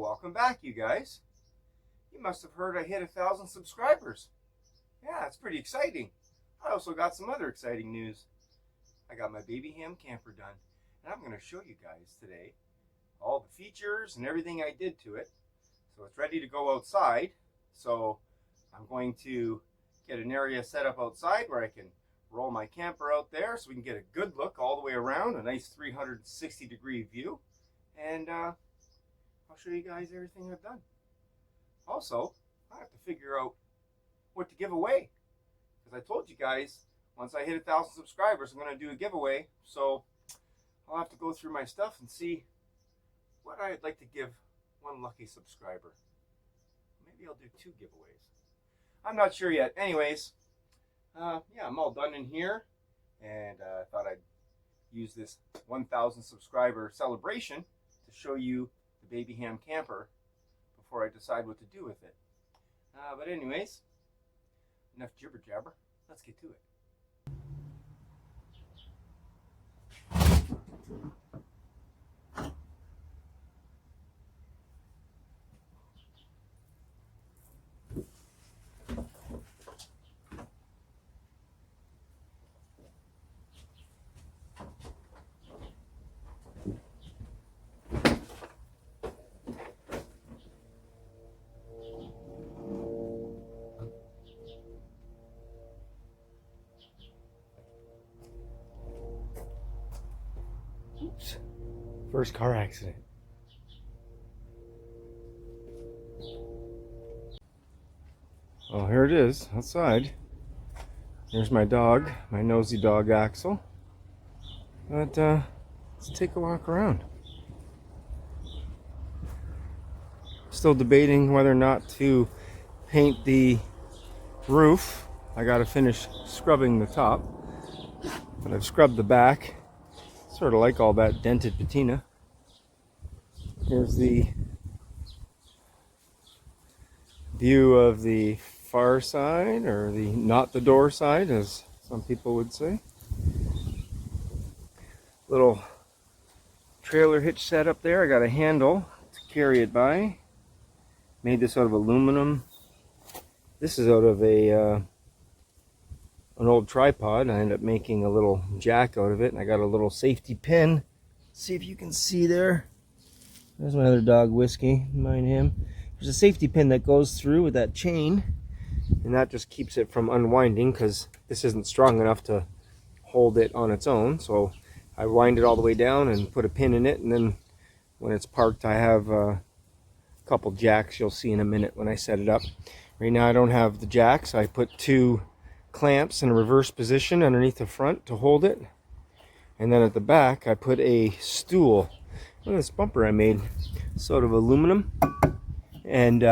welcome back, you guys. You must have heard I hit 1,000 subscribers. Yeah, it's pretty exciting. I also got some other exciting news. I got my baby ham camper done, and I'm going to show you guys today all the features and everything I did to it. So it's ready to go outside. So I'm going to get an area set up outside where I can roll my camper out there so we can get a good look all the way around, a nice 360-degree view. And I'll show you guys everything I've done. Also, I have to figure out what to give away, because I told you guys once I hit 1,000 subscribers I'm going to do a giveaway. So I'll have to go through my stuff and see what I'd like to give one lucky subscriber. Maybe I'll do 2 giveaways. I'm not sure yet. Anyways, yeah, I'm all done in here, and I thought I'd use this 1,000 subscriber celebration to show you the baby ham camper before I decide what to do with it. But anyways, enough jibber jabber. Let's get to it. Oops. First car accident. Well, here it is outside. There's my dog, my nosy dog Axel. But let's take a walk around. Still debating whether or not to paint the roof. I gotta finish scrubbing the top, but I've scrubbed the back. Sort of like all that dented patina. Here's the view of the far side, or the not the door side, as some people would say. Little trailer hitch set up there. I got a handle to carry it by. Made this out of aluminum. This is out of an old tripod. I ended up making a little jack out of it, and I got a little safety pin. See if you can see there. There's my other dog, Whiskey. Mind him. There's a safety pin that goes through with that chain, and that just keeps it from unwinding, because this isn't strong enough to hold it on its own. So I wind it all the way down and put a pin in it, and then when it's parked I have a couple jacks you'll see in a minute when I set it up. Right now I don't have the jacks. I put 2 clamps in a reverse position underneath the front to hold it, and then at the back I put a stool. Look at this bumper I made. It's out of aluminum, and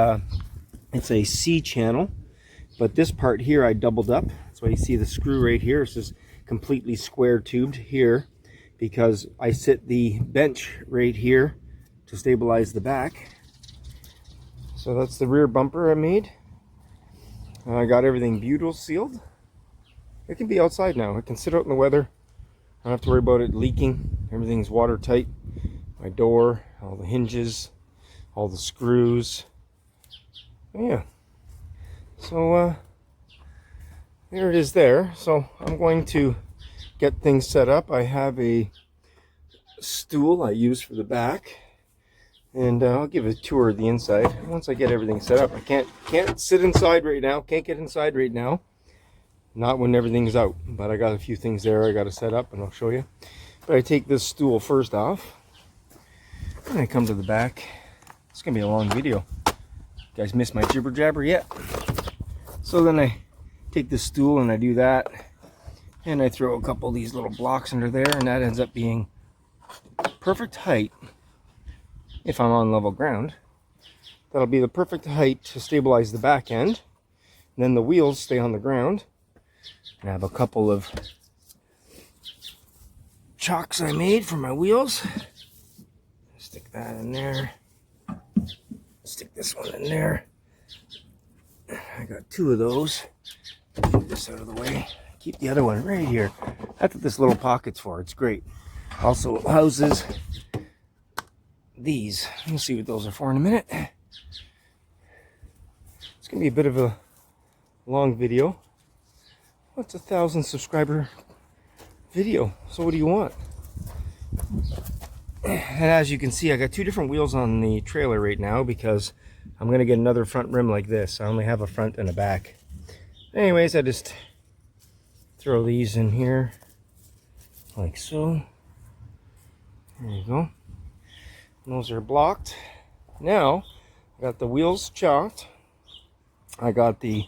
it's a C channel, but this part here I doubled up. That's why you see the screw right here. It's just completely square tubed here, because I sit the bench right here to stabilize the back. So that's the rear bumper I made. I got everything butyl sealed. It can be outside now. It can sit out in the weather. I don't have to worry about it leaking. Everything's watertight. My door, all the hinges, all the screws. Yeah. So there it is there. So I'm going to get things set up. I have a stool I use for the back, and I'll give a tour of the inside once I get everything set up. I can't sit inside right now. Can't get inside right now. Not when everything's out, but I got a few things there I got to set up, and I'll show you. But I take this stool first off, and I come to the back. It's gonna be a long video. You guys missed my jibber jabber yet? So then I take this stool and I do that, and I throw a couple of these little blocks under there, and that ends up being perfect height. If I'm on level ground, that'll be the perfect height to stabilize the back end. And then the wheels stay on the ground. And I have a couple of chocks I made for my wheels. Stick that in there. Stick this one in there. I got 2 of those. Move this out of the way. Keep the other one right here. That's what this little pocket's for. It's great. Also houses these. We'll see what those are for in a minute. It's gonna be a bit of a long video. What's 1,000 subscriber video? So what do you want? And as you can see, I got two different wheels on the trailer right now because I'm going to get another front rim like this. I only have a front and a back. Anyways, I just throw these in here like so. There you go. And those are blocked. Now, I got the wheels chalked. I got the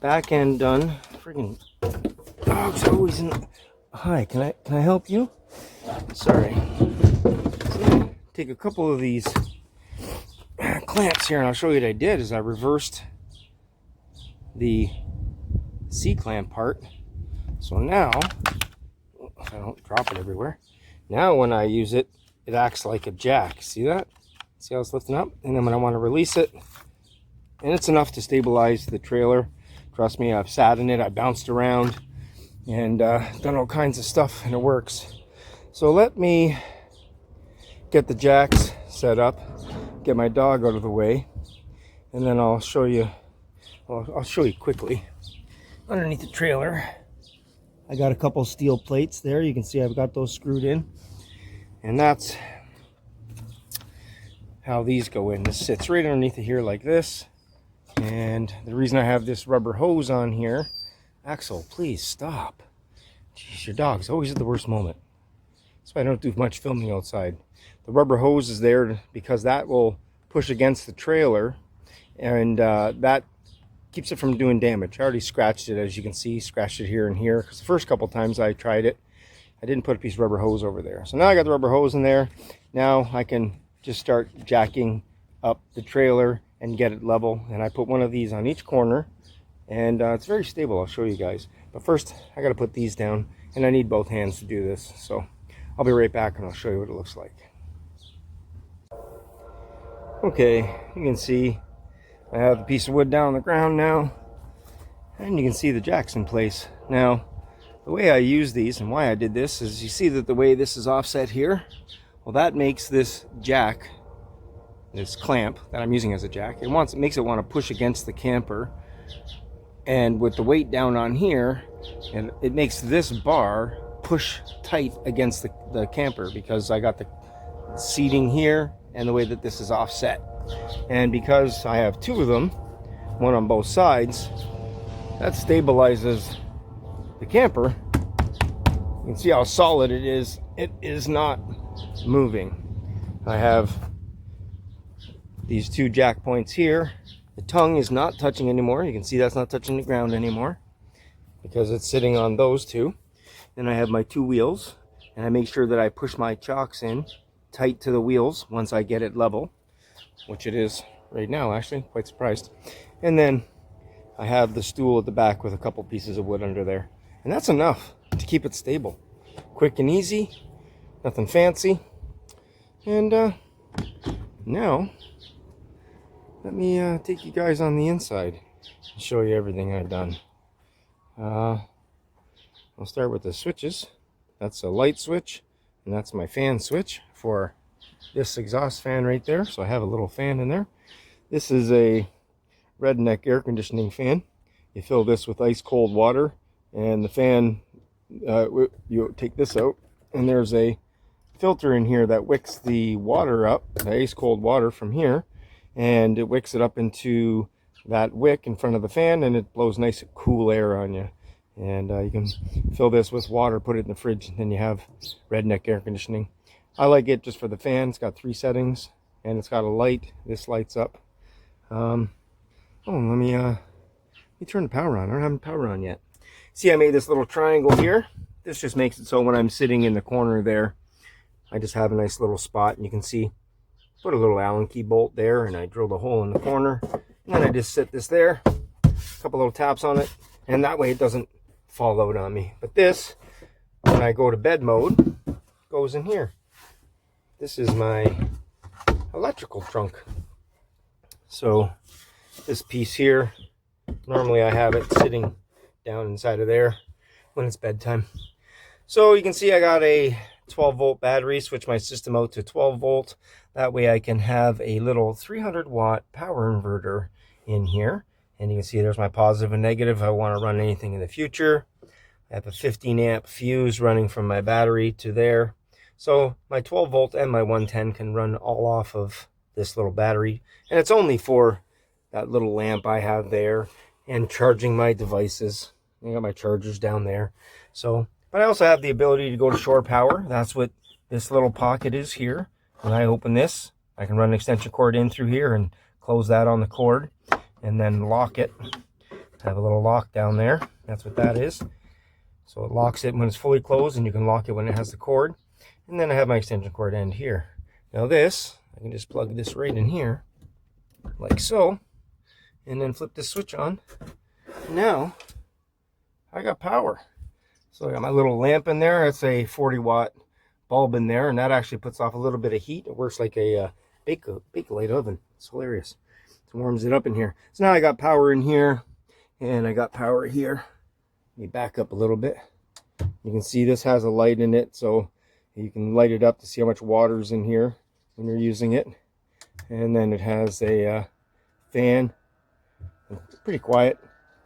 back end done. Friggin' dog's always in. Hi, can I help you? Sorry. So take a couple of these clamps here, and I'll show you what I did. Is I reversed the C-clamp part. So now, I don't drop it everywhere. Now when I use it, it acts like a jack. See that? See how it's lifting up? And then when I want to release it, and it's enough to stabilize the trailer. Trust me, I've sat in it, I bounced around, and done all kinds of stuff, and it works. So let me get the jacks set up, get my dog out of the way, and then I'll show you, well, I'll show you quickly. Underneath the trailer, I got a couple steel plates there. You can see I've got those screwed in, and that's how these go in. This sits right underneath of here like this. And the reason I have this rubber hose on here, Axel, please stop. Jeez, your dog's always at the worst moment. That's why I don't do much filming outside. The rubber hose is there because that will push against the trailer, and that keeps it from doing damage. I already scratched it, as you can see, scratched it here and here. Because the first couple times I tried it, I didn't put a piece of rubber hose over there. So now I got the rubber hose in there. Now I can just start jacking up the trailer and get it level. And I put one of these on each corner, and it's very stable. I'll show you guys. But first, I got to put these down, and I need both hands to do this. So I'll be right back, and I'll show you what it looks like. Okay, you can see I have the piece of wood down on the ground now, and you can see the jacks in place. Now, the way I use these and why I did this is you see that the way this is offset here, well, that makes this jack, this clamp that I'm using as a jack, it makes it want to push against the camper, and with the weight down on here, and it makes this bar push tight against the camper because I got the seating here and the way that this is offset. And because I have two of them, one on both sides, that stabilizes the camper. You can see how solid it is. It is not moving. I have these two jack points here. The tongue is not touching anymore. You can see that's not touching the ground anymore because it's sitting on those two. Then I have my two wheels, and I make sure that I push my chocks in tight to the wheels once I get it level, which it is right now, actually, quite surprised. And then I have the stool at the back with a couple pieces of wood under there, and that's enough to keep it stable. Quick and easy, nothing fancy. And now let me take you guys on the inside and show you everything I've done. I'll start with the switches. That's a light switch, and that's my fan switch for this exhaust fan right there. So I have a little fan in there. This is a Redneck air conditioning fan. You fill this with ice cold water, and the fan, you take this out, and there's a filter in here that wicks the water up, the ice cold water from here, and it wicks it up into that wick in front of the fan, and it blows nice cool air on you. And you can fill this with water, put it in the fridge, and then you have Redneck air conditioning. I like it just for the fan. It's got 3 settings, and it's got a light. This lights up. Let me turn the power on. I don't have the power on yet. See, I made this little triangle here. This just makes it so when I'm sitting in the corner there, I just have a nice little spot, and you can see, put a little Allen key bolt there, and I drilled a hole in the corner, and then I just sit this there, a couple little taps on it, and that way it doesn't fall out on me. But this, when I go to bed mode, goes in here. This is my electrical trunk. So this piece here, normally I have it sitting down inside of there when it's bedtime. So you can see I got a 12-volt battery, switch my system out to 12 volt. That way I can have a little 300-watt power inverter in here. And you can see there's my positive and negative if I want to run anything in the future. I have a 15-amp fuse running from my battery to there. So my 12 volt and my 110 can run all off of this little battery. And it's only for that little lamp I have there and charging my devices. I got my chargers down there. So, but I also have the ability to go to shore power. That's what this little pocket is here. When I open this, I can run an extension cord in through here and close that on the cord and then lock it. I have a little lock down there. That's what that is. So it locks it when it's fully closed, and you can lock it when it has the cord. And then I have my extension cord end here. Now this, I can just plug this right in here, like so, and then flip this switch on. Now, I got power. So I got my little lamp in there. It's a 40-watt bulb in there, and that actually puts off a little bit of heat. It works like a Bakelite oven. It's hilarious. It warms it up in here. So now I got power in here, and I got power here. Let me back up a little bit. You can see this has a light in it, so you can light it up to see how much water's in here when you're using it. And then it has a fan. It's pretty quiet.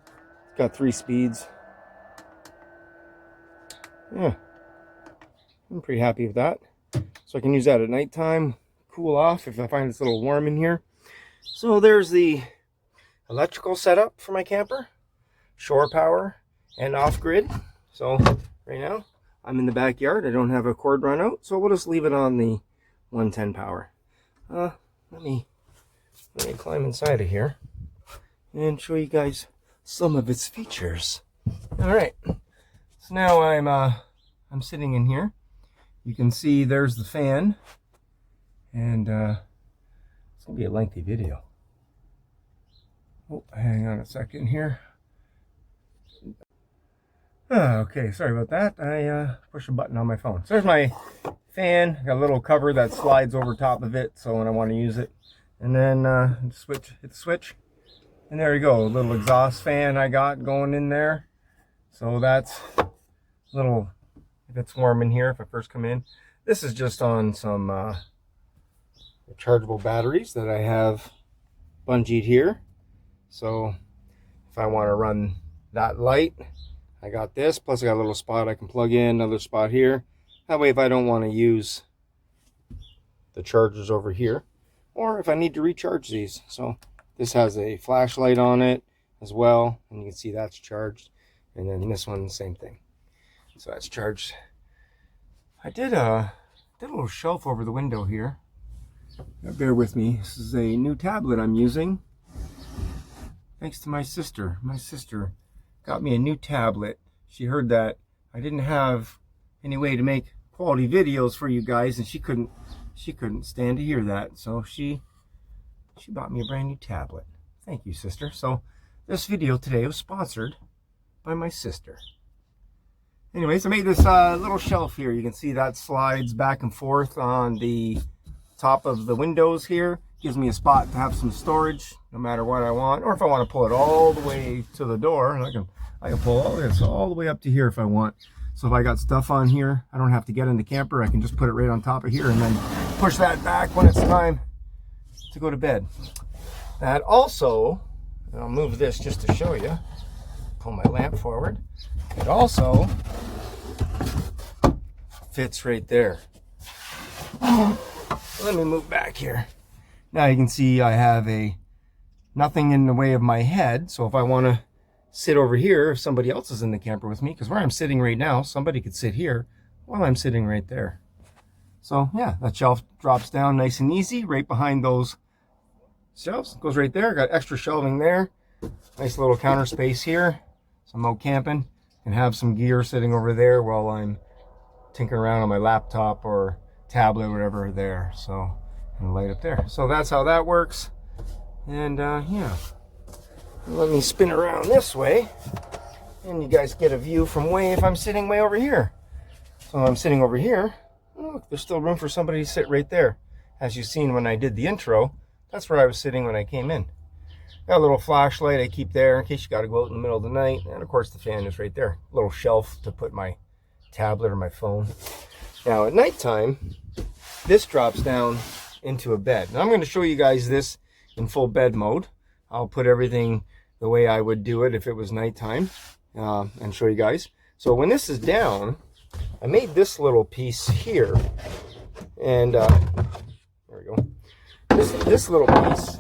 It's got 3 speeds. Yeah, I'm pretty happy with that. So I can use that at nighttime, cool off if I find it's a little warm in here. So there's the electrical setup for my camper, shore power and off-grid. So right now I'm in the backyard. I don't have a cord run out, so we'll just leave it on the 110 power. Let me climb inside of here and show you guys some of its features. All right. So now I'm sitting in here. You can see there's the fan, and it's gonna be a lengthy video. Oh, hang on a second here. Okay, sorry about that. I pushed a button on my phone. So there's my fan. Got a little cover that slides over top of it, so when I want to use it, and then hit the switch, and there you go. A little exhaust fan I got going in there. So that's little, if it's warm in here if I first come in. This is just on some rechargeable batteries that I have bungeed here. So if I want to run that light, I got this, plus I got a little spot I can plug in, another spot here. That way if I don't want to use the chargers over here, or if I need to recharge these. So this has a flashlight on it as well, and you can see that's charged. And then this one, same thing. So that's charged. I did a little shelf over the window here. Now bear with me. This is a new tablet I'm using. Thanks to my sister. My sister got me a new tablet. She heard that I didn't have any way to make quality videos for you guys, and she couldn't stand to hear that. So she bought me a brand new tablet. Thank you, sister. So this video today was sponsored by my sister. Anyways, I made this little shelf here. You can see that slides back and forth on the top of the windows here. Gives me a spot to have some storage no matter what I want, or if I want to pull it all the way to the door, I can pull all this all the way up to here if I want. So if I got stuff on here, I don't have to get in the camper. I can just put it right on top of here and then push that back when it's time to go to bed. That also, and I'll move this just to show you, pull my lamp forward, it also fits right there. Let me move back here. Now you can see I have nothing in the way of my head, so if I want to sit over here, if somebody else is in the camper with me, because where I'm sitting right now, somebody could sit here while I'm sitting right there. So yeah, that shelf drops down nice and easy right behind those shelves. Goes right there. Got extra shelving there. Nice little counter space here. So I'm out camping and have some gear sitting over there while I'm tinkering around on my laptop or tablet or whatever there. So, and light up there. So that's how that works. And yeah, let me spin around this way and you guys get a view from if I'm sitting way over here. So I'm sitting over here. Look, there's still room for somebody to sit right there. As you've seen when I did the intro, that's where I was sitting when I came in. Got a little flashlight I keep there in case you got to go out in the middle of the night. And of course the fan is right there. Little shelf to put my tablet or my phone. Now at nighttime, this drops down into a bed. Now I'm going to show you guys this in full bed mode. I'll put everything the way I would do it if it was nighttime and show you guys. So when this is down, I made this little piece here, and there we go. This little piece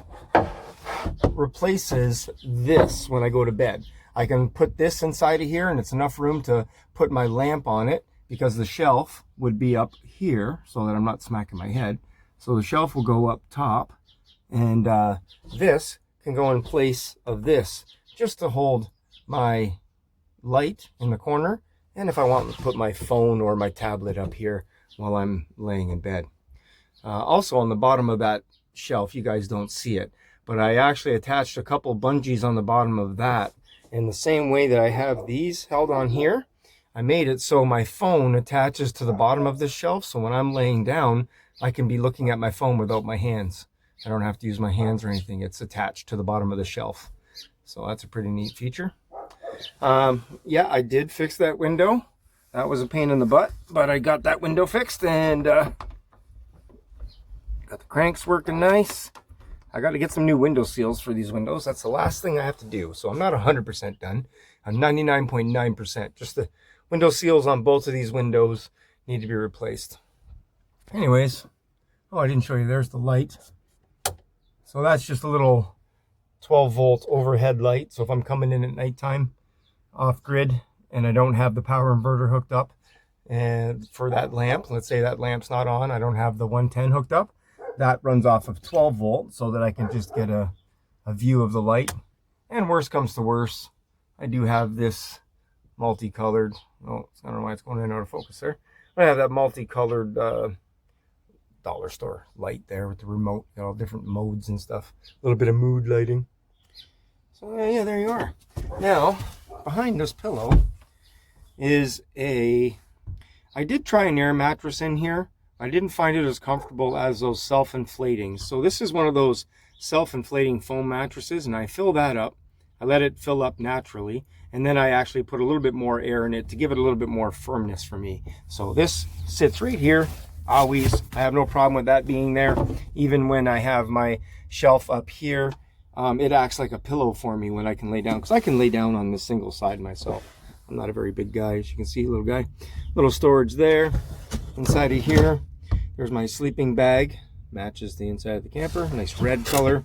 replaces this when I go to bed. I can put this inside of here, and it's enough room to put my lamp on it, because the shelf would be up here so that I'm not smacking my head. So the shelf will go up top, and this can go in place of this just to hold my light in the corner, and if I want to put my phone or my tablet up here while I'm laying in bed. Also on the bottom of that shelf, you guys don't see it, but I actually attached a couple bungees on the bottom of that. In the same way that I have these held on here, I made it so my phone attaches to the bottom of this shelf, so when I'm laying down, I can be looking at my phone without my hands. I don't have to use my hands or anything. It's attached to the bottom of the shelf. So that's a pretty neat feature. Yeah, I did fix that window. That was a pain in the butt, but I got that window fixed, and got the cranks working nice. I got to get some new window seals for these windows. That's the last thing I have to do. So I'm not 100% done. I'm 99.9%. Just the window seals on both of these windows need to be replaced. Anyways, oh, I didn't show you. There's the light. So that's just a little 12-volt overhead light. So if I'm coming in at nighttime off grid and I don't have the power inverter hooked up, and for that lamp, let's say that lamp's not on, I don't have the 110 hooked up, that runs off of 12 volt so that I can just get a view of the light. And worst comes to worst, I do have this multicolored, oh, I don't know why it's going in and out of focus there. I have that multicolored dollar store light there with the remote, all different modes and stuff. A little bit of mood lighting. So yeah, there you are. Now, behind this pillow is I did try an air mattress in here. I didn't find it as comfortable as those self-inflating. So this is one of those self-inflating foam mattresses, and I fill that up. I let it fill up naturally, and then I actually put a little bit more air in it to give it a little bit more firmness for me. So this sits right here, always. I have no problem with that being there. Even when I have my shelf up here, it acts like a pillow for me when I can lay down, because I can lay down on this single side myself. I'm not a very big guy, as you can see, little guy. Little storage there. Inside of here, there's my sleeping bag. Matches the inside of the camper. Nice red color.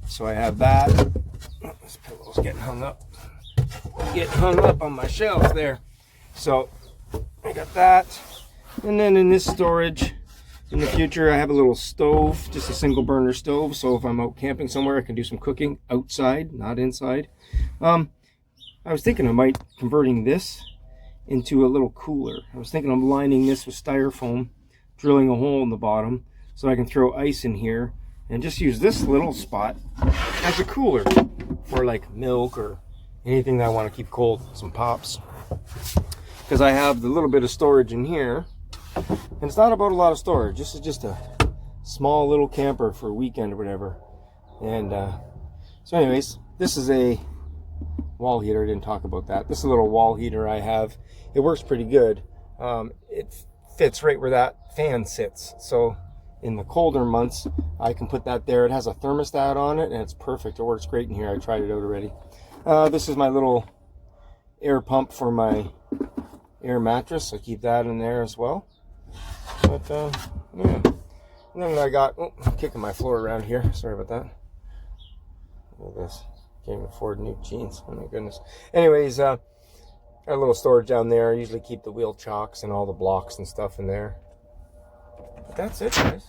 So I have that. Oh, this pillow's getting hung up. Getting hung up on my shelf there. So I got that. And then in this storage, in the future, I have a little stove, just a single burner stove. So if I'm out camping somewhere, I can do some cooking outside, not inside. I was thinking I might converting this into a little cooler. I was thinking of lining this with styrofoam, drilling a hole in the bottom so I can throw ice in here and just use this little spot as a cooler for like milk or anything that I want to keep cold, some pops. Because I have the little bit of storage in here, and it's not about a lot of storage. This is just a small little camper for a weekend or whatever. And so anyways, this is a wall heater. I didn't talk about that. This is a little wall heater I have. It works pretty good. It fits right where that fan sits. So in the colder months, I can put that there. It has a thermostat on it, and it's perfect. It works great in here. I tried it out already. This is my little air pump for my air mattress. I keep that in there as well. But yeah. And then I got, oh, I'm kicking my floor around here. Sorry about that. Look at this. Can't even afford new jeans. Oh my goodness. Anyways, got a little storage down there. I usually keep the wheel chocks and all the blocks and stuff in there. But that's it, guys.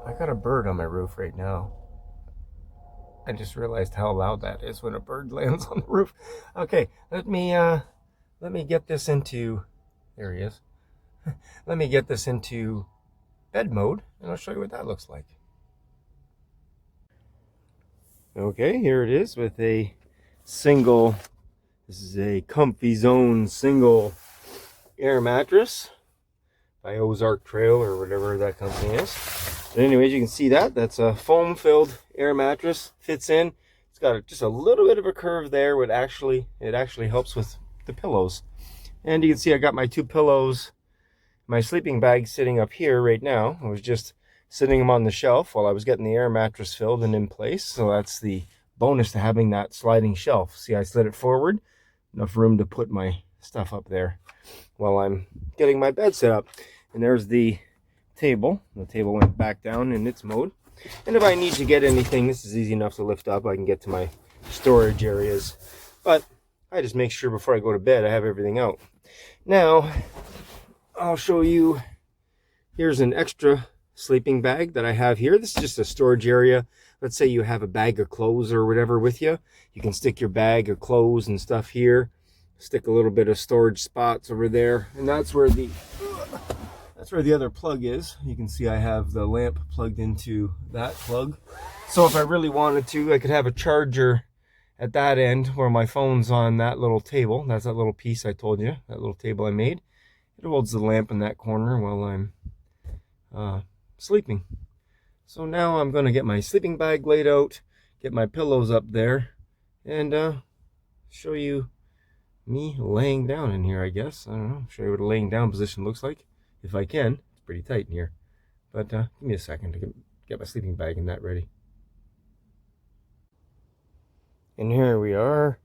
I got a bird on my roof right now. I just realized how loud that is when a bird lands on the roof. Okay, let me get this into, there he is. Let me get this into bed mode, and I'll show you what that looks like. Okay, here it is with a single, this is a Comfy Zone single air mattress by Ozark Trail or whatever that company is. But anyways, you can see that. That's a foam filled air mattress. Fits in. It's got just a little bit of a curve there. It actually helps with the pillows. And you can see I got my 2 pillows, my sleeping bag sitting up here right now. I was just sitting them on the shelf while I was getting the air mattress filled and in place. So that's the bonus to having that sliding shelf. See, I slid it forward, enough room to put my stuff up there while I'm getting my bed set up. And there's the table. The table went back down in its mode. And if I need to get anything, this is easy enough to lift up. I can get to my storage areas. But I just make sure before I go to bed I have everything out. Now, I'll show you, here's an extra sleeping bag that I have here. This is just a storage area. Let's say you have a bag of clothes or whatever with you. You can stick your bag of clothes and stuff here. Stick a little bit of storage spots over there. And that's where the other plug is. You can see I have the lamp plugged into that plug. So if I really wanted to, I could have a charger at that end where my phone's on that little table. That's that little piece I told you, that little table I made. It holds the lamp in that corner while I'm sleeping. So now I'm going to get my sleeping bag laid out, get my pillows up there, and show you me laying down in here, I guess. I don't know, show you what a laying down position looks like. If I can. It's pretty tight in here. But give me a second to get my sleeping bag and that ready. And here we are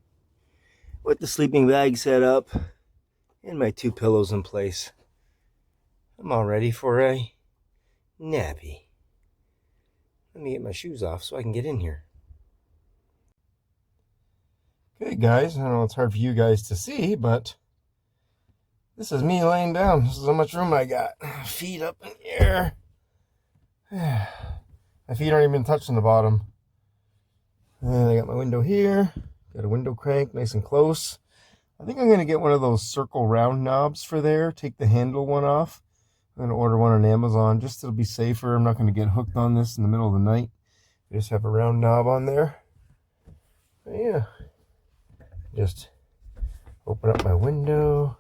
with the sleeping bag set up and my 2 pillows in place. I'm all ready for a nappy. Let me get my shoes off so I can get in here. Okay, guys, I know it's hard for you guys to see, but this is me laying down. This is how much room I got. Feet up in the air. My feet aren't even touching the bottom. And I got my window here. Got a window crank nice and close. I think I'm going to get one of those circle round knobs for there. Take the handle one off. I'm going to order one on Amazon just so it'll be safer. I'm not going to get hooked on this in the middle of the night. I just have a round knob on there. But yeah. Just open up my window.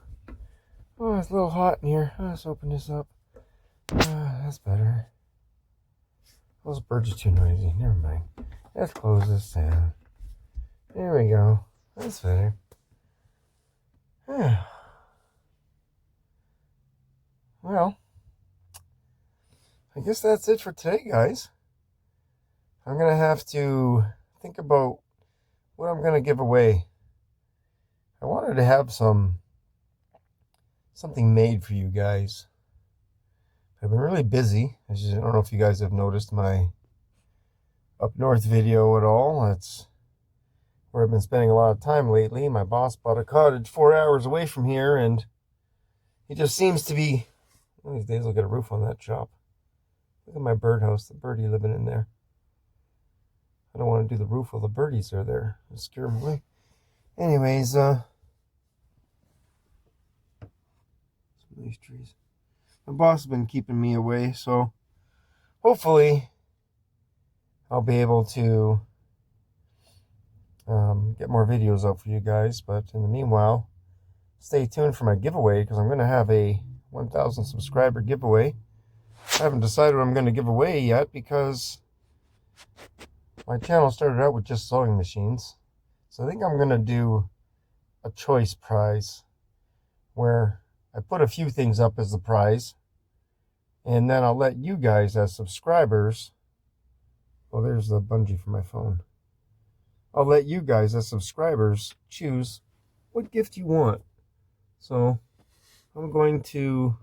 Oh, it's a little hot in here. Let's open this up. That's better. Those birds are too noisy. Never mind. Let's close this down. There we go. That's better. Well, I guess that's it for today, guys. I'm going to have to think about what I'm going to give away. I wanted to have something made for you guys. I've been really busy. I don't know if you guys have noticed my up north video at all. That's where I've been spending a lot of time lately. My boss bought a cottage 4 hours away from here, and he just seems to be, one of these days I'll get a roof on that shop. Look at my birdhouse, the birdie living in there. I don't want to do the roof while the birdies are there. It'll scare them away. Anyways, some of these trees. My boss has been keeping me away, so hopefully I'll be able to get more videos up for you guys. But in the meanwhile, stay tuned for my giveaway, because I'm going to have a 1,000 subscriber giveaway. I haven't decided what I'm going to give away yet, because my channel started out with just sewing machines. So I think I'm going to do a choice prize where I put a few things up as the prize, and then I'll let you guys as subscribers, well, there's the bungee for my phone. I'll let you guys as subscribers choose what gift you want. So I'm going to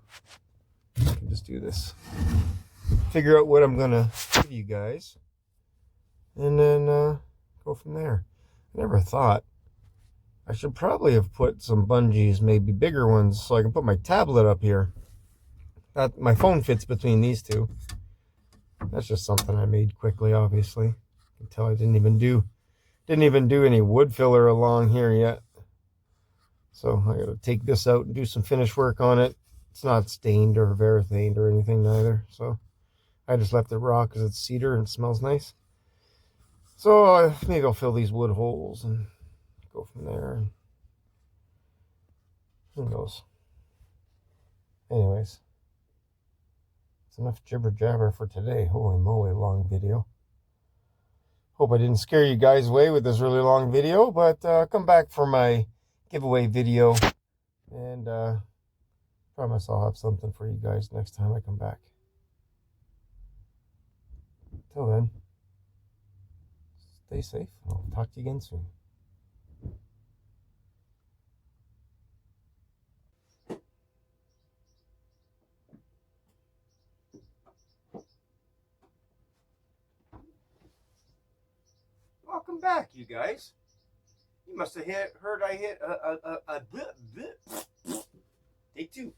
just do this. Figure out what I'm going to give you guys, and then go from there. I never thought. I should probably have put some bungees, maybe bigger ones, so I can put my tablet up here. My phone fits between these two. That's just something I made quickly, obviously. You can tell I didn't even do any wood filler along here yet. So I gotta take this out and do some finish work on it. It's not stained or varathaned or anything neither. So I just left it raw because it's cedar and it smells nice. So maybe I'll fill these wood holes and go from there. Who knows? Anyways, it's enough jibber jabber for today. Holy moly, long video. Hope I didn't scare you guys away with this really long video, but come back for my giveaway video. And promise I'll have something for you guys next time I come back. Till then, stay safe. I'll talk to you again soon. Welcome back, you guys. You must have heard I hit a Take two.